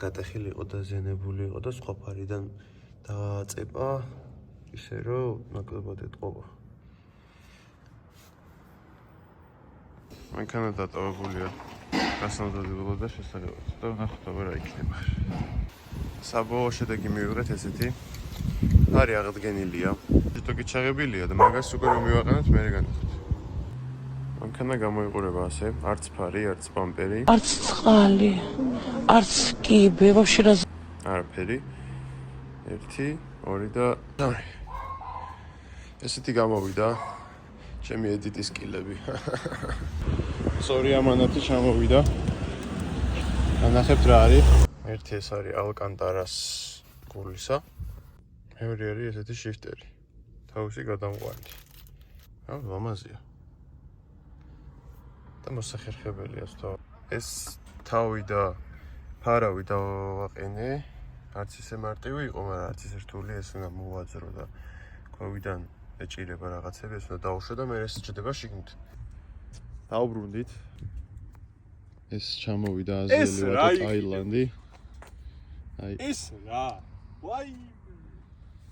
გატეხილი იყო და ზიანებული იყო და სხვა ფარიდან დააწება ისე რომ ნაკლებად ეტყობა. მანქანა დატოვებულია გასამზადებელად და შესაძლებლად და ვნახოთ რა იქნება. საბოლოო შედეგი მივიღეთ ესეთი. ფარი აღდგენილია. თვითონ ჩაღებილია და მაგას უკვე რომ მივაყენოთ მე განვიხილოთ. მანქანა გამოიყურება ასე, არც ფარი, არც ბამპერი. არც წყალი, არც კიბე, ვაფშე რა არაფერი. 1, 2 და 3. ესეთი გამოვიდა ჩემი ედიტის კილები. სწორი ამანათი ჩამოვიდა. ანახებთ რა არის? ერთი ეს არის ალკანტარას გულისა. მეორე არის ესეთი შიფტერი. თავისი გადამყვანით. ლამაზია. და მოსახერხებელია სულ. ეს თავი და ფარავი დავაყენე. არც ისე მარტივი იყო, მაგრამ არც ისე რთული, ეს უნდა მოვაძრო და ქვევიდან ეჭირება რაღაცები, ეს უნდა დაუშვა და მე ეს ჩდება შიგნით. დაუბრუნდით. ეს ჩამოვიდა აზიელი ვატა ტაილანდი. აი ეს რა? ვაი!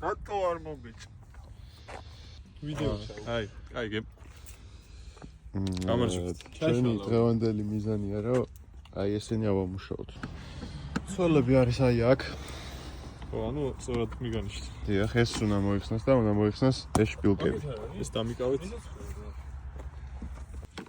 რატო არ მომბეჭ? ვიდეო ჩაუ. კაიგე. გამარჯობთ. ჩვენი დღევანდელი მიზანია, რომ აი ესენი ავამუშაოთ. ცოლები არის აი აქ. ხო, ანუ სწორად მიგანიშნეთ. დიახ, ეს უნდა მოიხსნას და უნდა მოიხსნას ეს შპილკები. ეს დამიკავეთ.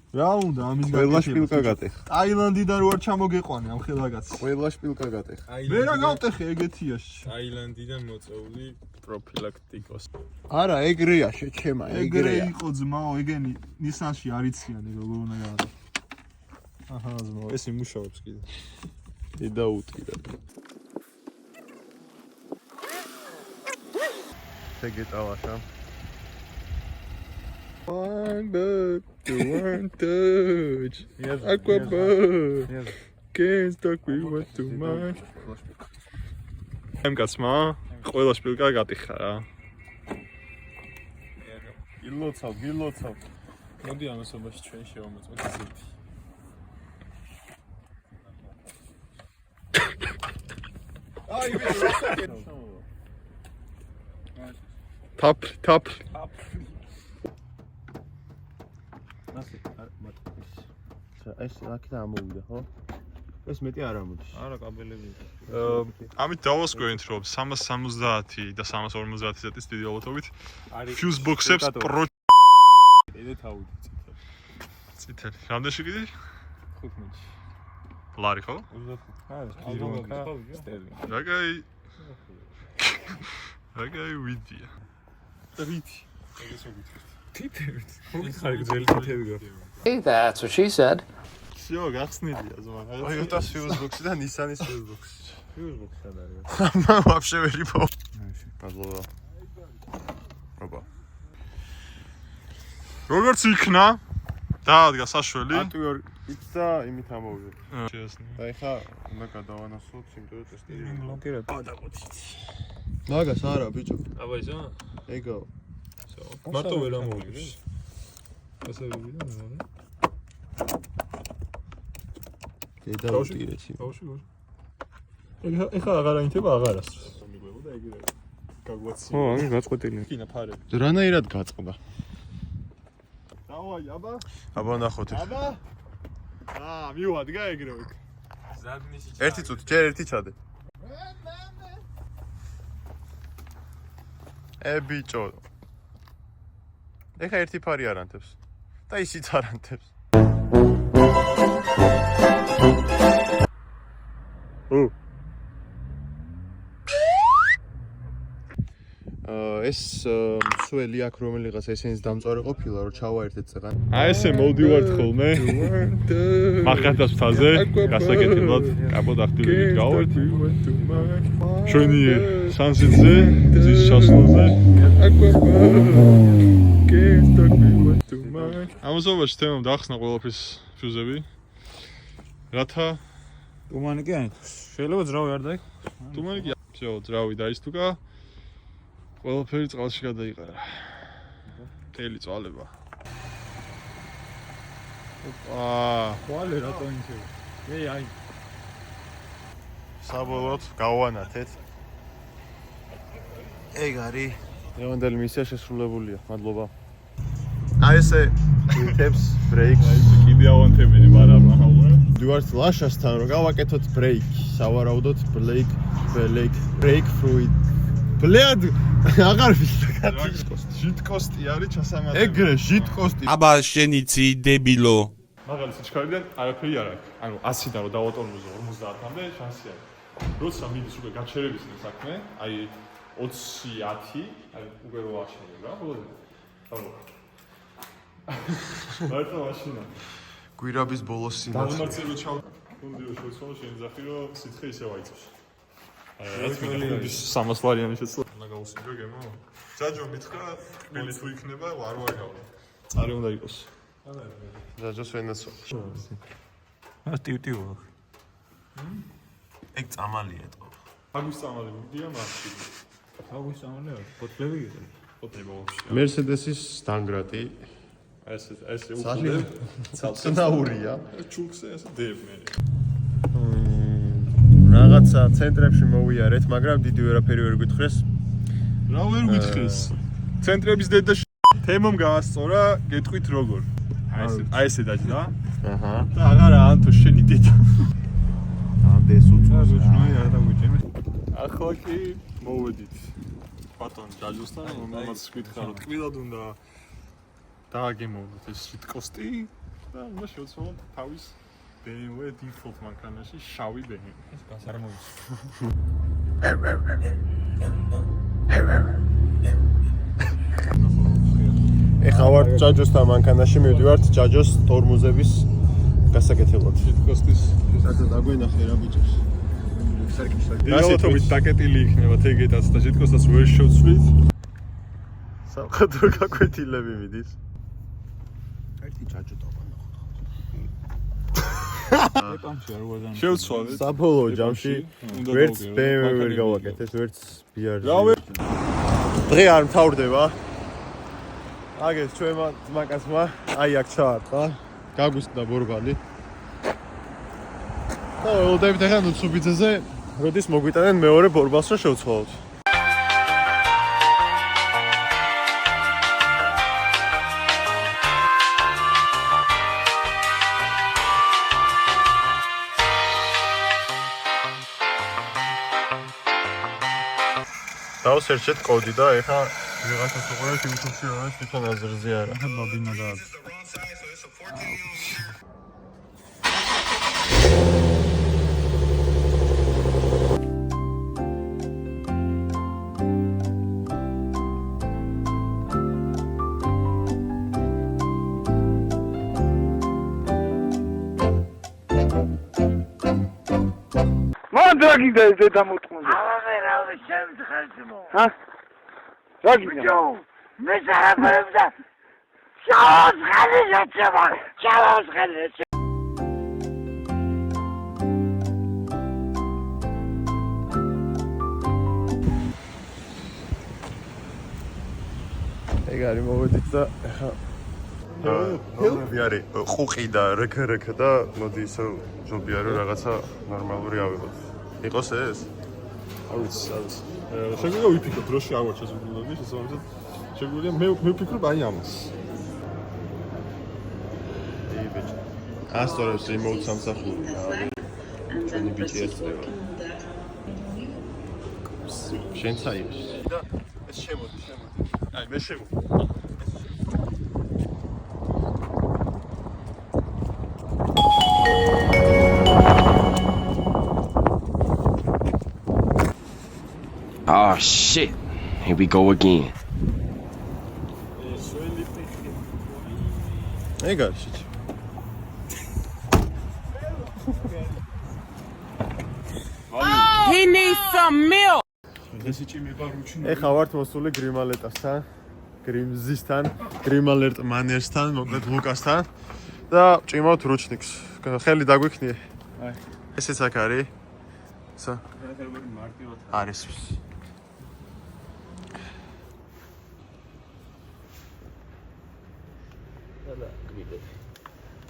რა უნდა ამის ყველა შპილკა გატეხ. ტაილანდიდან რო არ ჩამოგეყვანე ამ ხელაგats. ყველა შპილკა გატეხ. მე რა გავტეხე ეგეთიაში. ტაილანდიდან მოწეული პროფილაქტიკოს. არა, ეგრეა შეჩემა, ეგრე იყო ძმაო, ეგენი ნისანში არიციან როგორ უნდა გავა. აჰა, ძმაო, ეს იმუშავებს კიდე. დედა უტირა. შეგეტავაშა. One bird, one touch. Aquabird. Can't stop we want too much. ემკაცმა ყველა შპილკა გატიხა რა. გილოცავ. მოდი ამასობაში ჩვენ შევამოწმოთ ისეთი. აი ვიდეო. თაფლი. ეს აქ ამოვიდა, ხო? ეს მეტი არ ამოდის. არა, კაბელები. ამით დავასკვენთ, რომ 370 და 350 ზეთის დიდი ალბათობით fuse box-ებს პრო ედე თავით წითელი. რამდენში კიდე? 15-ში. ლარი ხო? 25. არა, სტერლინგი. რაგაი ვიდია. რითი. ეგეც მოგიწევთ. თითებით. მოგიხარი გძელი თითები გა. Hey, that's what she said. всё, გახსნილია ზომა. Toyota fuse box-ი და Nissan-ის fuse box-ი. fuse box-ი არის. вообще ვერ იპოვ. მადლობა. ოპა. როგორც იქნა? დაადგა საშველი. ატვიორ პიცა იმით ამოვიდა. შეასწავლე. და ეხა უნდა გადავანასოთ სიმდიდრე ტესტები. ლონკირებ. დაგოთით. მაგას არა ბიჭო. აბა ისა? ეგო. მარტო ვერ ამოვიდეს. ასე ვიდეო რა. დედა უტირესი. ბავშვი გոր. ეხა აღარ აინთება აღარასდროს. მიგვეღო და ეგრე გაგვაცი. ხო, ამი გაწყვეტილია. კინა ფარები. რანაირად გაწყდა? დავაი, აბა. აბა ნახოთ. აბა. მივადგა ეგრევე. ზადნისი. ერთი წუთი, ჯერ ერთი ჩადე. ბიჭო. ეხა ერთი ფარი არანთებს. და ისიც არანთებს. ეს მსველი აქ რომელიღაც ესენის დამწვარი ყოფილა რომ ჩავაერთეთ წეღან. აი ესე მოვდივართ ხოლმე. მახათას მთაზე გასაკეთებლად კაპოტახტილებით გავართ. ჩვენი სანსიტზე, ძის ჩასვლაზე. ამასობაში თემამ დაახსნა ყველაფრის ფიუზები. რათა ტუმანი კი აიქოს. შეიძლება ძრავი არ დაიქოს. ტუმანი კი всё, ძრავი დაისტუკა. ყველაფერი წყალში გადაიყარა. მთელი წვალება. ოპა, ხვალე რატო ინქება? აი. საბოლოოდ გავანათეთ. ეგ არის დღევანდელი მისია შესრულებულია. მადლობა. აი ესე ვინთებს ბრეიქს. კიდე ავანთებინე ბარაბანა. ვიდივართ ლაშასთან რომ გავაკეთოთ ბრეიქი. სავარაუდოდ ბრეიქ ფრუით. ბლედ აღარ ვიცი. ჟიტკოსტი არის ჩასამატებელი. ეგრე ჟიტკოსტი. აბა შენი ცი დებილო. მაგალითად ჩქარიდან არაფერი არ აქვს. ანუ 100-დან რომ დავატორმოზე 50-მდე შანსი არის. როცა მიდის უკვე გაჩერების საქმე, აი 20-10, აი უკვე რო აღშენებ რა, ხოლმე. ანუ მარტო მაშინა. გვირაბის ბოლოს სინათლე. დამონაცებო ჩავდიო შევცვალო შენ ზახი რომ სიცხე ისევ აიწევს. რაც მინდა 300 ლარიანი შეცვალა. უნდა გავუსინჯო გემო. ჯაჯო მითხრა თბილი თუ იქნება არ გავა. წარი უნდა იყოს. ჯაჯოს ვენაცო. ტივტივო. ეგ წამალია თო. აგვის წამალი მიდია მარში. აგვის წამალი არის. ფოთლები გიყიდე. ფოთლები ვაფშე. მერსედესის დანგრატი. ესე ძალიან ცნაურია. ჩულქზე ესე დებ მე. რაღაცა ცენტრებში მოვიარეთ, მაგრამ დიდი ვერაფერი ვერ გითხრეს. რა ვერ გითხრეს? ცენტრების დედა თემომ გაასწორა, გეტყვით როგორ. აი ესე დაჭდა. აჰა. და აღარა ანთო შენი დედა. ამდენს უწევს. ნოი არ დაგვიჭირე. ახლა კი მოვედით. ბატონ ჯაჯოსთან, რომელმაც გითხრა რომ ტყვილად უნდა დააგემოვნოთ ეს ჟიტკოსტი და უნდა შევცვალოთ თავის BMW default მანქანაში შავი BMW. ეს გას არ მოიცი. ეხლა ვარ ჯაჯოსთან მანქანაში, მივდივართ ჯაჯოს ტორმუზების გასაკეთებლად. ჟიტკოსტის საერთოდ დაგვენახე რა ბიჭებს. რეალობრივად დაკეტილი იქნება თეგედაც და ჟიტკოსტას ვერ შევცვლით. სამხედრო გაკვეთილები მიდის. ერთი ჯაჯო ეკამში არ ვარ და შევცვალეთ. საბოლოო ჯამში უნდა ვერც დავუგერო, BMW ვერ მანქანები გავაკეთეთ, ვერც BRZ. რა ვერ დღე არ მთავრდება. აგეს ჩვენმა ძმაკაცმა აი აქ ჩაარტყა. გაგვისდა ბორბალი. და ველოდებით ახლა ნუცუბიძეზე, როდის მოგვიტანენ მეორე ბორბალს რომ შევცვალოთ. დავსერჩეთ კოდი და ეხა ვიღაცას უყურებს YouTube-ში რომ თვითონ აზრზე არა. ბაბინა და მან რა გინდა ეს დედა მოტყუნდა? არა, შემთხვევით. ჰა? რა გინდა? მე საერთოდ შაოს ხალე შეჭება. შაოს ხალე. ეგ არის მოვედით და ეხა ნორმალური არის ყუყი და რქ და მოდი ისე ჯობია რომ რაღაცა ნორმალური ავიღოთ. იყოს ეს? არ ვიცი, არ ვიცი. შეგვიძლია ვიფიქროთ, დროში არ ვარ შესაძლებელი, შესაბამისად შეგვიძლია მე ვფიქრობ აი ამას. ი ბიჭი. ასწორებს remote სამსახური. ჩვენი ბიჭი ესწრება. შენ წაიღე. და ეს შემოდი. აი მე შემო. Oh shit. Here we go again. ეგ არის შეჭი. He needs some milk. ეს ჭიმება რუჩინო. ეხა ვართ მოსული გრიმალეტასთან, გრიმზისთან, გრიმალერტ მანერსთან, მოკლედ ლუკასთან და ჭიმავთ რუჩნიკს. ხელი დაგვიქნიე. აი. ესეც აქ არის. სა. არის.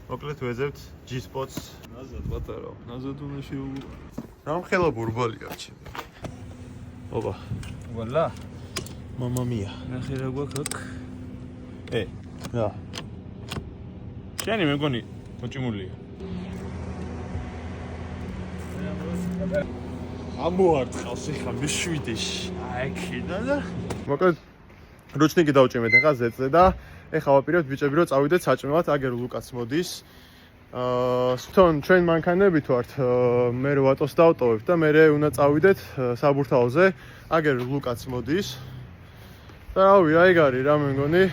მოკლედ ვეძებთ G-Spots. ნაზად პატარა. ნაზად უნდა შეუ. რამხელა ბურბალია ჩი. ოპა. ვალა. მამა მია. ნახე რა გვაქვს აქ. რა. შენი მეგონი მოჭიმულია. ამოარტყავს ეხა მეშვიდეში. აი ქიდა და მოკლედ რუჩნიკი დავჭიმეთ ახლა ზეწზე და ეხლა ვაპირებთ ბიჭები რომ წავიდეთ საჭმელად, აგერ ლუკაც მოდის. თვითონ ჩვენ მანქანებით ვართ, მე ვატოს დავტოვებ და მე უნდა წავიდეთ საბურთალოზე, აგერ ლუკაც მოდის. და რავი, აი გარი რა მე მგონი,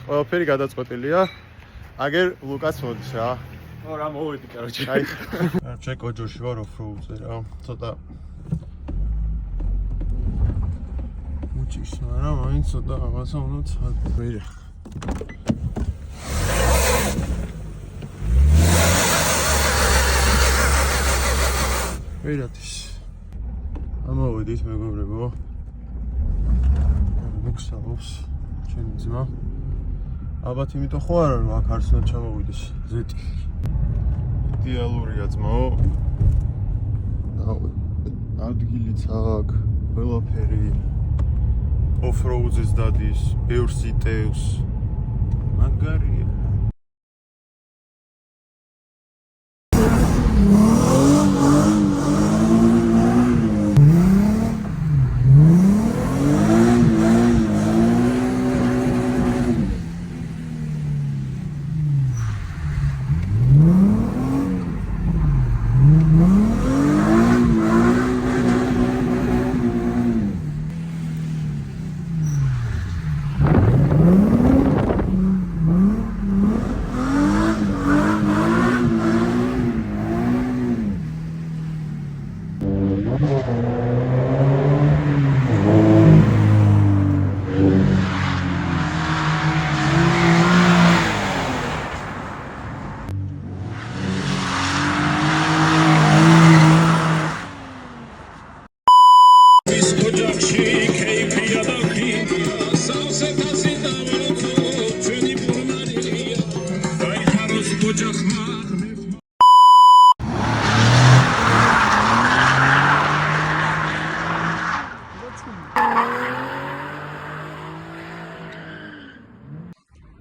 ყველაფერი გადაწყვეტილია. აგერ ლუკაც მოდის რა. რა მოვედი კაროჩე. აი. ჩეკო ჯოში ვარ ოფროუდზე რა. ცოტა უჩის, მაგრამ მაინც ცოტა რაღაცა უნდა ცადო. მერე. ვერათის. ამოვედით მეგობრებო. მოგსაობს ჩემი ძმა. ალბათ იმიტომ ხო არა რომ აქ არსნად ჩამოვიდეს ზეტი. იდეალურია ძმაო. ადგილიც აქ, ყველაფერი. ოფროუძის დადის, ბევრს იტევს. მაგარია.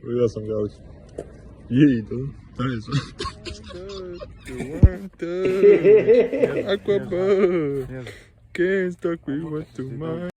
ვიღაცამ გავიქ. იეიდო. დაიწყო. Aqua, can't stop, we want to mind.